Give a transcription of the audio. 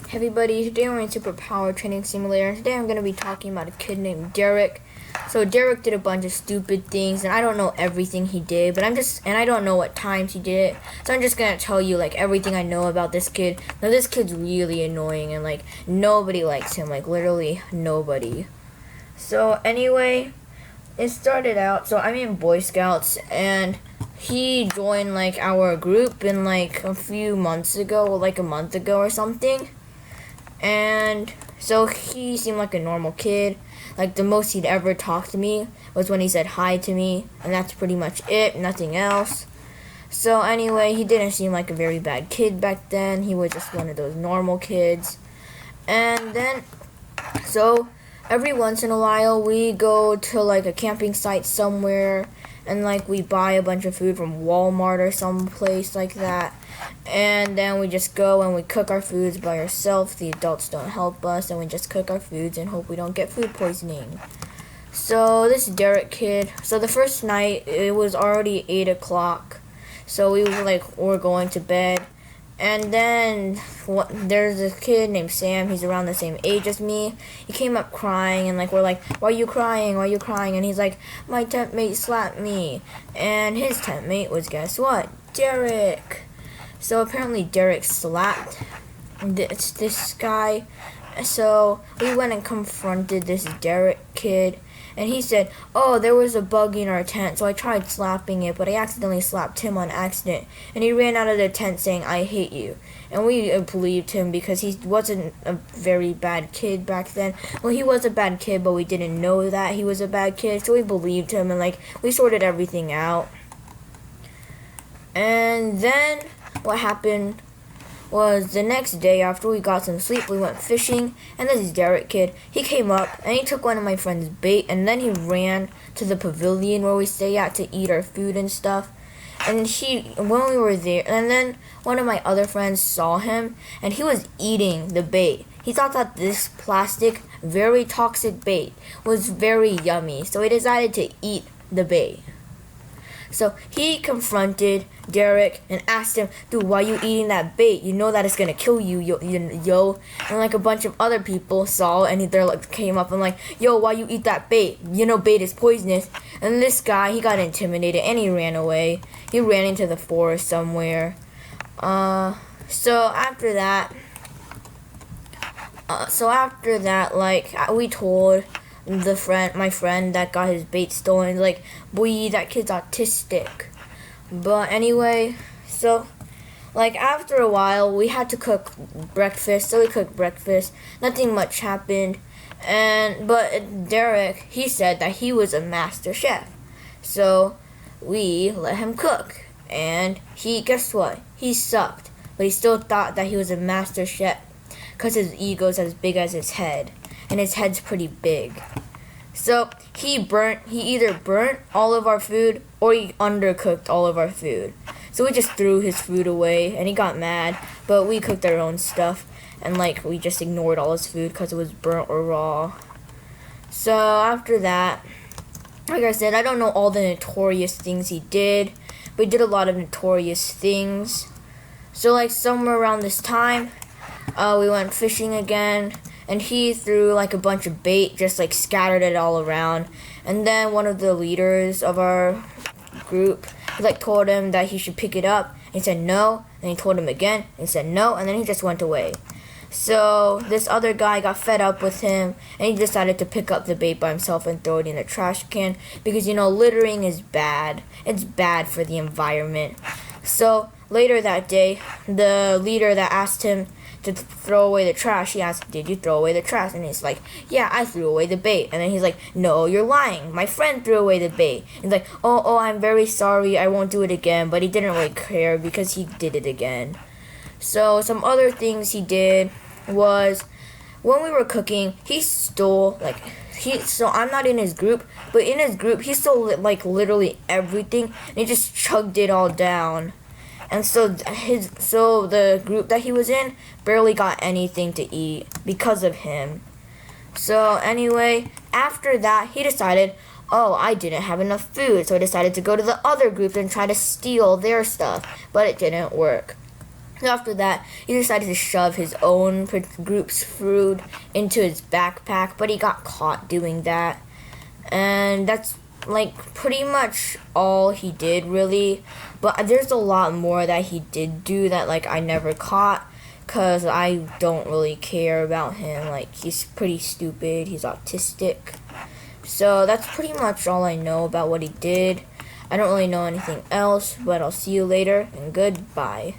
Hey everybody, today we're in Superpower Training Simulator, and today I'm going to be talking about a kid named Derek. So Derek did a bunch of stupid things, and I don't know everything he did, but I don't know what times he did it, so I'm just going to tell you, like, everything I know about this kid. Now, this kid's really annoying, and, like, nobody likes him, like, literally nobody. So, anyway, it started out, so I'm in Boy Scouts, and he joined, like, our group in, like, a few months ago, like a month ago or something. And so he seemed like a normal kid. Like, the most he'd ever talk to me was when he said hi to me, and that's pretty much it, nothing else. So anyway, he didn't seem like a very bad kid back then. He was just one of those normal kids. And then, so every once in a while, we go to like a camping site somewhere, and like we buy a bunch of food from Walmart or some place like that. And then we just go and we cook our foods by ourselves. The adults don't help us, and we just cook our foods and hope we don't get food poisoning. So this Derek kid, so the first night it was already 8 o'clock, so we were going to bed. And then there's a kid named Sam. He's around the same age as me. He came up crying, and like we're like, "Why are you crying? Why are you crying?" And he's like, "My tent mate slapped me." And his tent mate was, guess what? Derek. So apparently Derek slapped this guy. So we went and confronted this Derek kid, and he said, "Oh, there was a bug in our tent, so I tried slapping it, but I accidentally slapped him on accident." And he ran out of the tent saying, "I hate you." And we believed him because he wasn't a very bad kid back then. Well, he was a bad kid, but we didn't know that he was a bad kid, so we believed him, and like we sorted everything out. And then what happened was the next day after we got some sleep, we went fishing, and this Derek kid, he came up and he took one of my friend's bait, and then he ran to the pavilion where we stay at to eat our food and stuff. And when we were there, and then one of my other friends saw him, and he was eating the bait. He thought that this plastic, very toxic bait was very yummy, so he decided to eat the bait. So he confronted Derek and asked him, "Dude, why are you eating that bait? You know that it's gonna kill you, yo." And like a bunch of other people saw, and they like came up and like, "Yo, why you eat that bait? You know bait is poisonous." And this guy, he got intimidated and he ran away. He ran into the forest somewhere. So after that, like we told my friend that got his bait stolen, like, "Boy, that kid's autistic." But anyway, so like after a while we had to cook breakfast, so we cooked breakfast. Nothing much happened, but Derek, he said that he was a master chef, so we let him cook, and guess what? He sucked, but he still thought that he was a master chef because his ego's as big as his head, and his head's pretty big. So he either burnt all of our food or he undercooked all of our food. So we just threw his food away, and he got mad, but we cooked our own stuff, and like we just ignored all his food because it was burnt or raw. So after that, like I said, I don't know all the notorious things he did, but he did a lot of notorious things. So like somewhere around this time, we went fishing again, and he threw like a bunch of bait, just like scattered it all around. And then one of the leaders of our group, he like told him that he should pick it up, and he said no. And he told him again, and he said no, and then he just went away. So this other guy got fed up with him, and he decided to pick up the bait by himself and throw it in a trash can, because littering is bad. It's bad for the environment. So later that day, the leader that asked him to throw away the trash, he asked, "Did you throw away the trash?" And he's like, "Yeah, I threw away the bait." And then he's like, "No, you're lying. My friend threw away the bait." And he's like, oh, I'm very sorry. I won't do it again." But he didn't really care because he did it again. So some other things he did was when we were cooking, he stole so I'm not in his group, but in his group he stole like literally everything, and he just chugged it all down. And so the group that he was in barely got anything to eat because of him. So anyway, after that, he decided, "Oh, I didn't have enough food," so I decided to go to the other group and try to steal their stuff, but it didn't work. So after that, he decided to shove his own group's food into his backpack, but he got caught doing that. And that's like pretty much all he did, really. But there's a lot more that he did do that like I never caught, cause I don't really care about him. Like, he's pretty stupid, he's autistic. So that's pretty much all I know about what he did. I don't really know anything else, but I'll see you later, and goodbye.